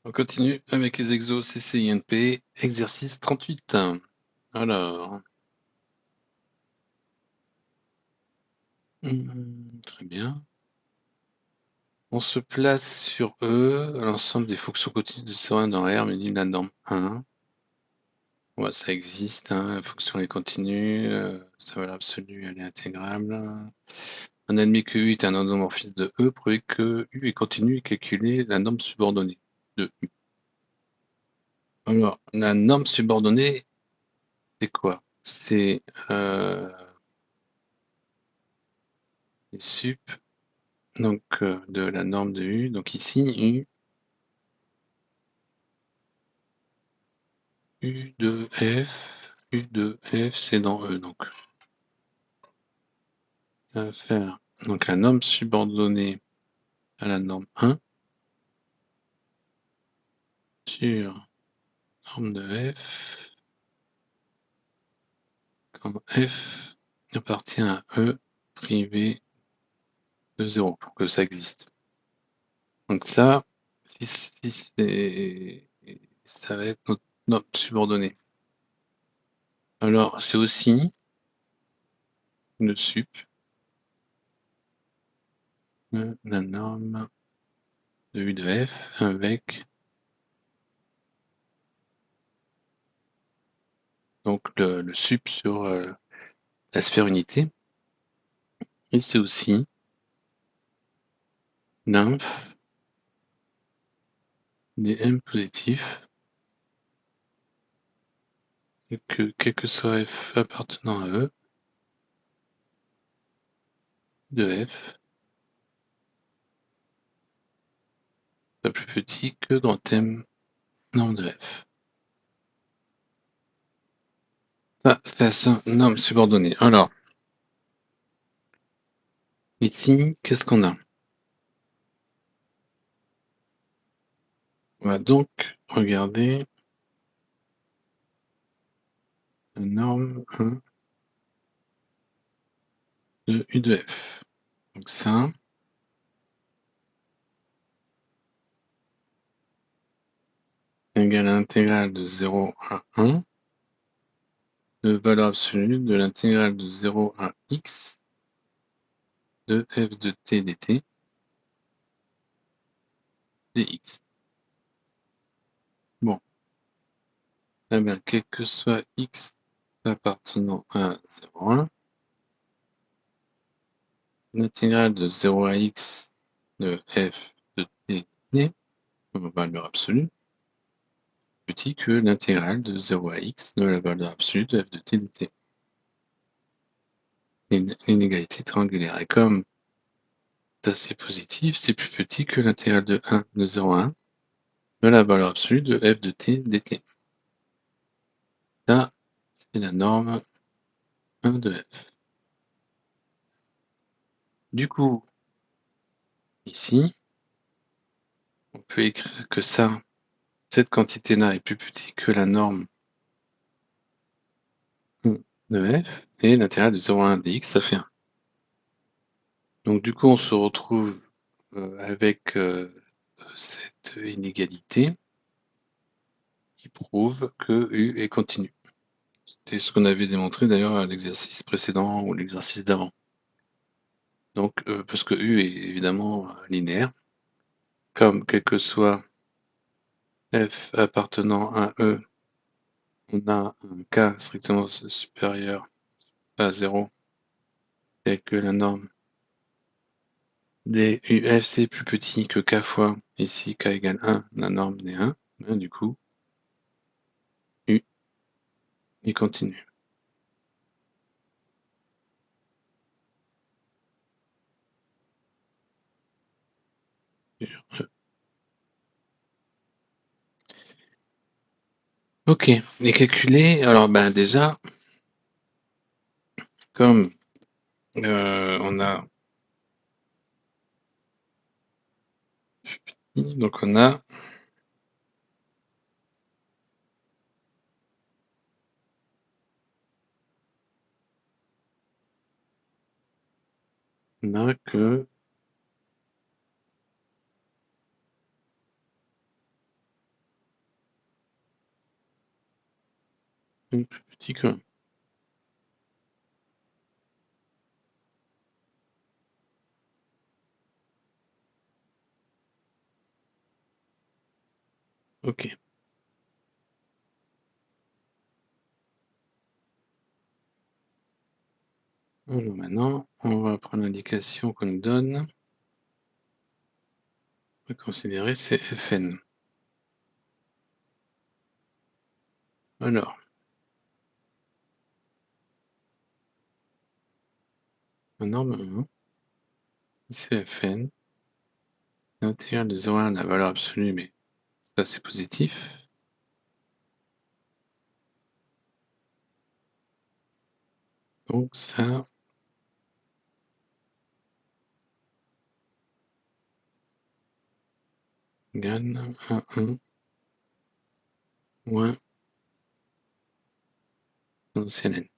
On continue avec les exos CCINP, exercice 38. Alors, très bien. On se place sur E, l'ensemble des fonctions continues de Seren dans R, mais dit la norme 1. Ouais, ça existe, hein, la fonction est continue, sa valeur absolue, elle est intégrable. On admet que U est un endomorphisme de E, prouver que U est continu et calculer la norme subordonnée de U. Alors, la norme subordonnée, c'est quoi? C'est les sup donc de la norme de U. Donc ici, U de F, c'est dans E. Donc, ça va faire donc la norme subordonnée à la norme 1 sur norme de F, quand F appartient à E privé de 0 pour que ça existe. Donc ça, ça va être notre norme subordonnée. Alors, c'est aussi une sup de la norme de U de F avec donc le sup sur la sphère unité. Et c'est aussi nymphe des M positifs et que quel que soit F appartenant à E de F soit plus petit que grand M norme de F. Ça, c'est la norme subordonnée. Alors, ici, qu'est-ce qu'on a? On va donc regarder la norme 1 de U de F. Donc ça, égale à l'intégrale de 0 à 1 de valeur absolue de l'intégrale de 0 à x de f de t dt dx. Bon, eh bien, quel que soit x appartenant à 0,1, l'intégrale de 0 à x de f de t dt, valeur absolue, petit que l'intégrale de 0 à x de la valeur absolue de f de t dt. L'inégalité triangulaire. Et comme ça c'est positif, c'est plus petit que l'intégrale de 1 de 0 à 1 de la valeur absolue de f de t dt. Ça, c'est la norme 1 de f. Du coup, ici, on peut écrire que ça, cette quantité-là est plus petite que la norme de f, et l'intégrale de 0 à 1 dx, ça fait 1. Donc du coup, on se retrouve avec cette inégalité qui prouve que U est continu. C'est ce qu'on avait démontré d'ailleurs à l'exercice précédent ou l'exercice d'avant. Donc, parce que U est évidemment linéaire, comme quel que soit f appartenant à E, on a un k strictement supérieur à 0, tel que la norme des UF, c'est plus petit que k fois, ici k égale 1, la norme des 1, ben, du coup, U est continu. Ok, les calculer, alors ben déjà, comme on a donc on a que plus petit que 1. OK. Alors maintenant, on va prendre l'indication qu'on nous donne. On va considérer c'est Fn. Alors, la norme 1, c'est Fn, l'intégral de 0 à 1, la valeur absolue, mais ça c'est positif. Donc ça égale 1 moins exponentielle n.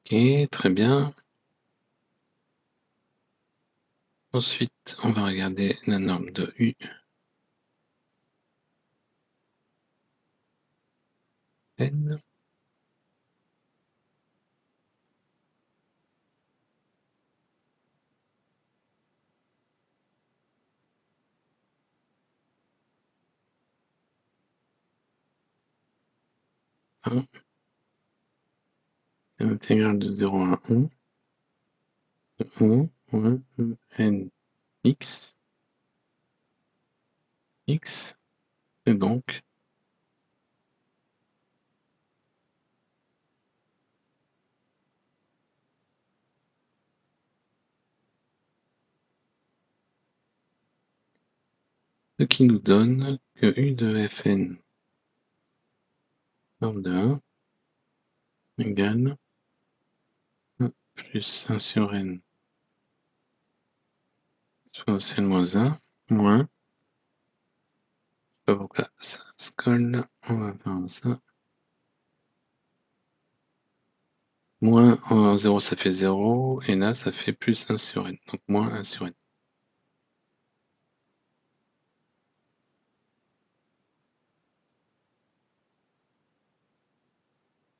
Ok, très bien. Ensuite, on va regarder la norme de U. N. L'intégrale de 0 à 1 de 1 moins n x, x, et donc ce qui nous donne que U de Fn, norme de 1, égale 1 plus 1 sur n exponentielle moins 1, moins, je sais pas pourquoi ça se colle, on va faire ça, moins 0 ça fait 0, et là ça fait plus 1 sur n, donc moins 1 sur n.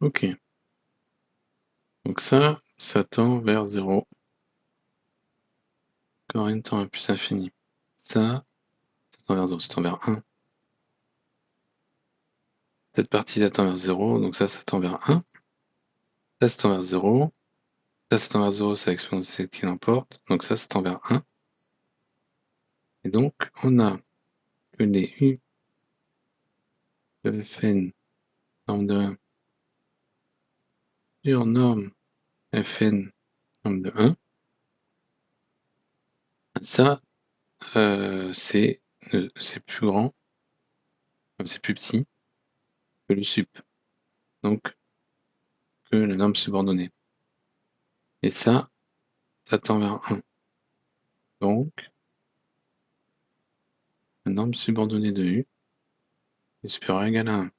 Ok, donc ça tend vers 0, quand n tend à plus infini. Ça tend vers 0, ça tend vers 1. Cette partie-là tend vers 0, donc ça tend vers 1. Ça tend vers 0. Ça tend vers 0, c'est l'exponentielle qui l'emporte. Donc ça tend vers 1. Et donc, on a que les U de Fn, norme de 1, sur norme Fn, norme de 1. Ça, c'est plus grand, c'est plus petit que le sup. Donc, que la norme subordonnée. Et ça tend vers 1. Donc, la norme subordonnée de U est supérieure ou égale à 1.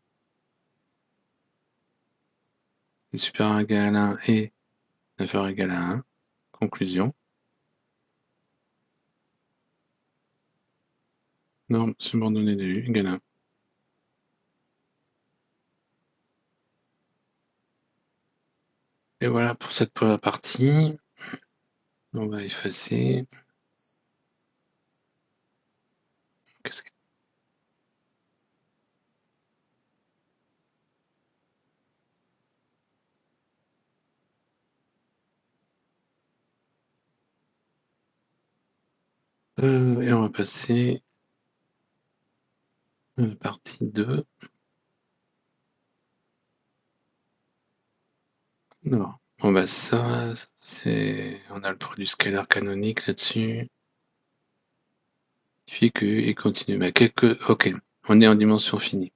C'est supérieur ou égal à 1 et inférieur ou égal à 1. Conclusion. Norme subordonnée de U égale 1. Et voilà pour cette première partie. On va effacer. Qu'est-ce que... Et on va passer à la partie 2. Non. Bon bah ça, c'est. On a le produit scalaire canonique là-dessus. Il fait que et continue. Bah, ok. On est en dimension finie.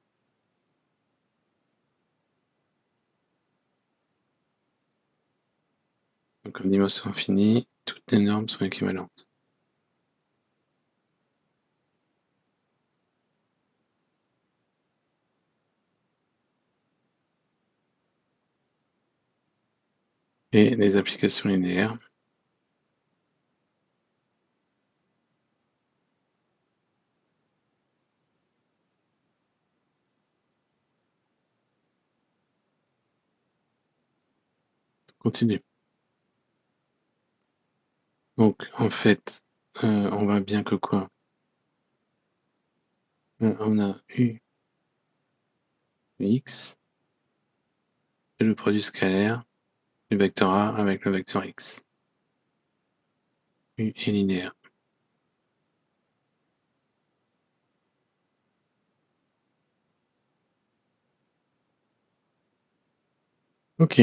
Donc en dimension finie, toutes les normes sont équivalentes. Et les applications linéaires. continue. Donc, en fait, on voit bien que quoi? On a U de X, c'est le produit scalaire du vecteur A avec le vecteur X. U est linéaire. Ok.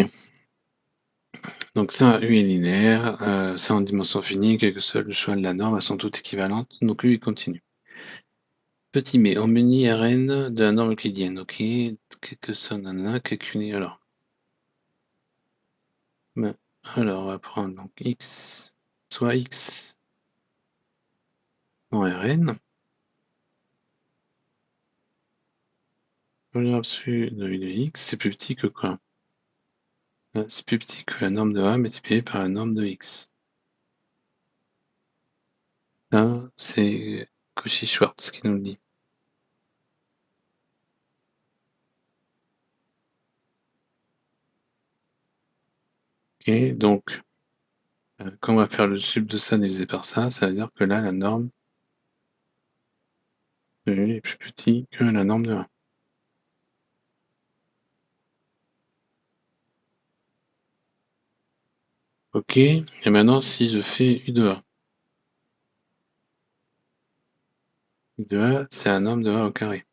Donc ça, U est linéaire, c'est en dimension finie, quel que soit le choix de la norme, elles sont toutes équivalentes. Donc lui, il continue. Petit mais, on munit Rn de la norme euclidienne. Ok. Quel que soit nanana, calculer alors. Ben, alors, on va prendre donc X, soit X en Rn. Valeur absolue de U de X, c'est plus petit que quoi? C'est plus petit que la norme de A multipliée par la norme de X. Ça, c'est Cauchy-Schwarz qui nous le dit. Ok, donc, quand on va faire le sub de ça divisé par ça, ça veut dire que là, la norme de U est plus petit que la norme de A. Ok, et maintenant, si je fais U de A. U de A, c'est la norme de A au carré.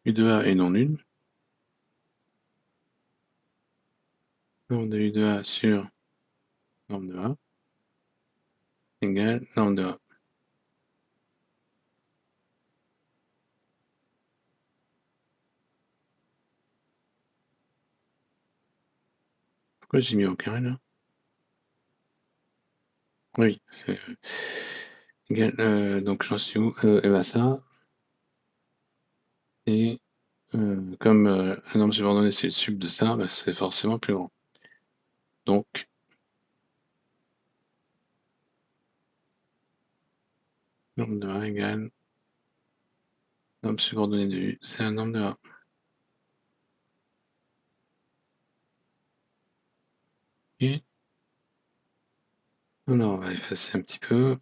U de A est non nul. Norme de U de A sur norme de A égale norme de A. Pourquoi j'ai mis au carré là? Oui, c'est égal. Donc j'en suis où? Et ben ça, et comme la norme subordonnée c'est le sub de ça, bah, c'est forcément plus grand. Donc, norme de A égale norme subordonnée de U, c'est la norme de A. Et alors on va effacer un petit peu.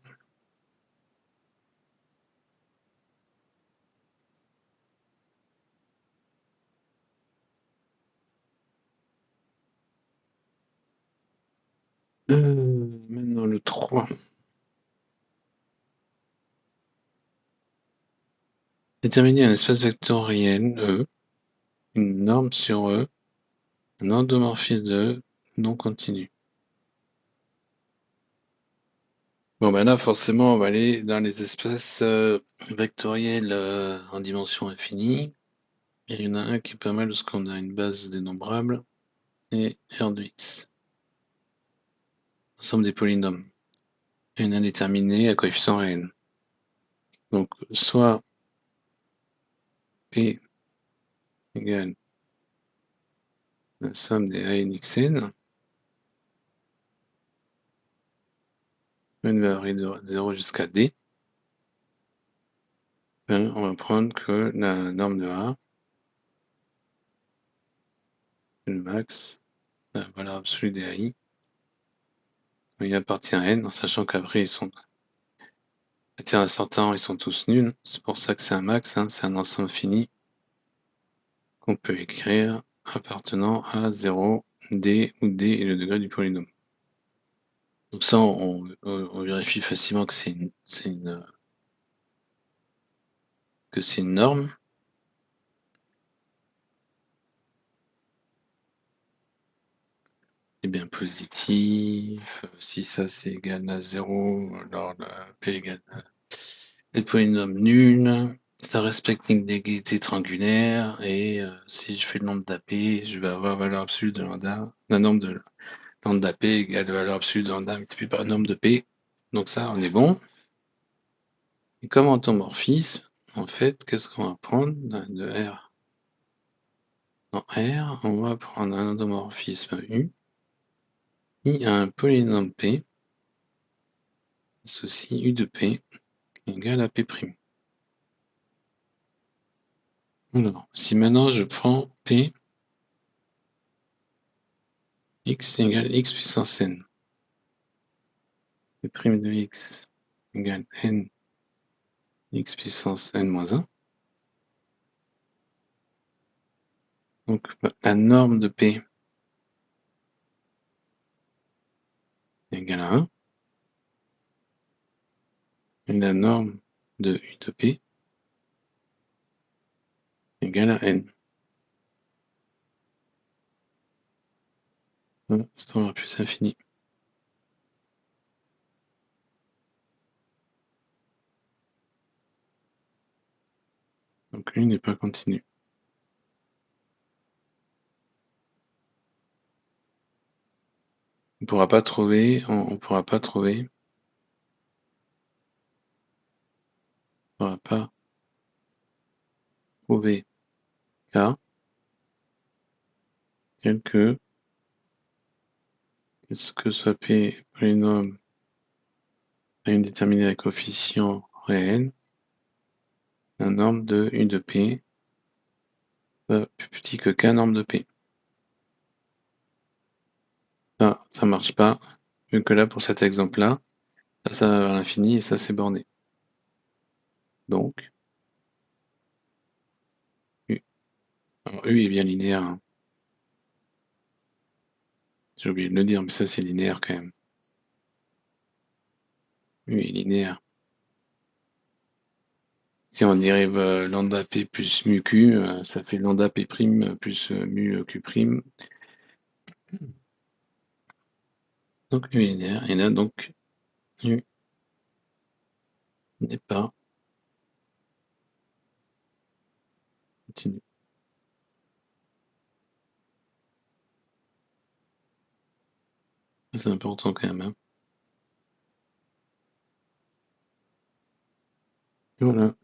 Maintenant le 3. Déterminer un espace vectoriel E, une norme sur E, un endomorphisme de E non continu. Bon ben là forcément on va aller dans les espaces vectoriels en dimension infinie. Et il y en a un qui est pas mal parce qu'on a une base dénombrable et R de X. Ensemble des polynômes. Et une indéterminée à coefficient réel. Donc soit P égale la somme des A n xn, une varie de 0 jusqu'à D. Ben, on va prendre que la norme de A, le max, la valeur absolue des AI, il appartient à n, en sachant qu'après ils sont à partir d'un certain temps, ils sont tous nuls. C'est pour ça que c'est un max, hein, c'est un ensemble fini qu'on peut écrire appartenant à 0, D, où D est le degré du polynôme. Donc ça, on vérifie facilement que c'est une norme. C'est bien positif. Si ça c'est égal à 0, alors P égale à les polynômes nuls. Ça respecte l'inégalité triangulaire. Et si je fais le nombre d'AP, je vais avoir valeur absolue de lambda. La norme de lambda P égale la valeur absolue de lambda multiplié par le nombre de P. Donc ça, on est bon. Et comme endomorphisme, en fait, qu'est-ce qu'on va prendre de R? Dans R, on va prendre un endomorphisme U qui a un polynôme P associé U de P égale à P'. Alors, si maintenant je prends P, x égale x puissance n, P' de x égale n x puissance n moins 1, donc la norme de P égale à 1, et la norme de U de P égale à n. C'est tendre à plus infini. Donc lui n'est pas continu. On pourra pas trouver, on pourra pas trouver, on pourra pas trouver K tel que soit P polynôme à une déterminée à coefficient réel, la norme de U de P soit plus petit que K norme de P. Ça marche pas, vu que là, pour cet exemple-là, ça va vers l'infini et ça, c'est borné. Donc, U. Alors, U est bien linéaire, hein. J'ai oublié de le dire, mais ça, c'est linéaire quand même. U est linéaire. Si on dérive lambda P plus mu Q, ça fait lambda P' plus mu Q'. Donc U est linéaire, et là, donc, U n'est pas continu. C'est important quand même, hein. Voilà.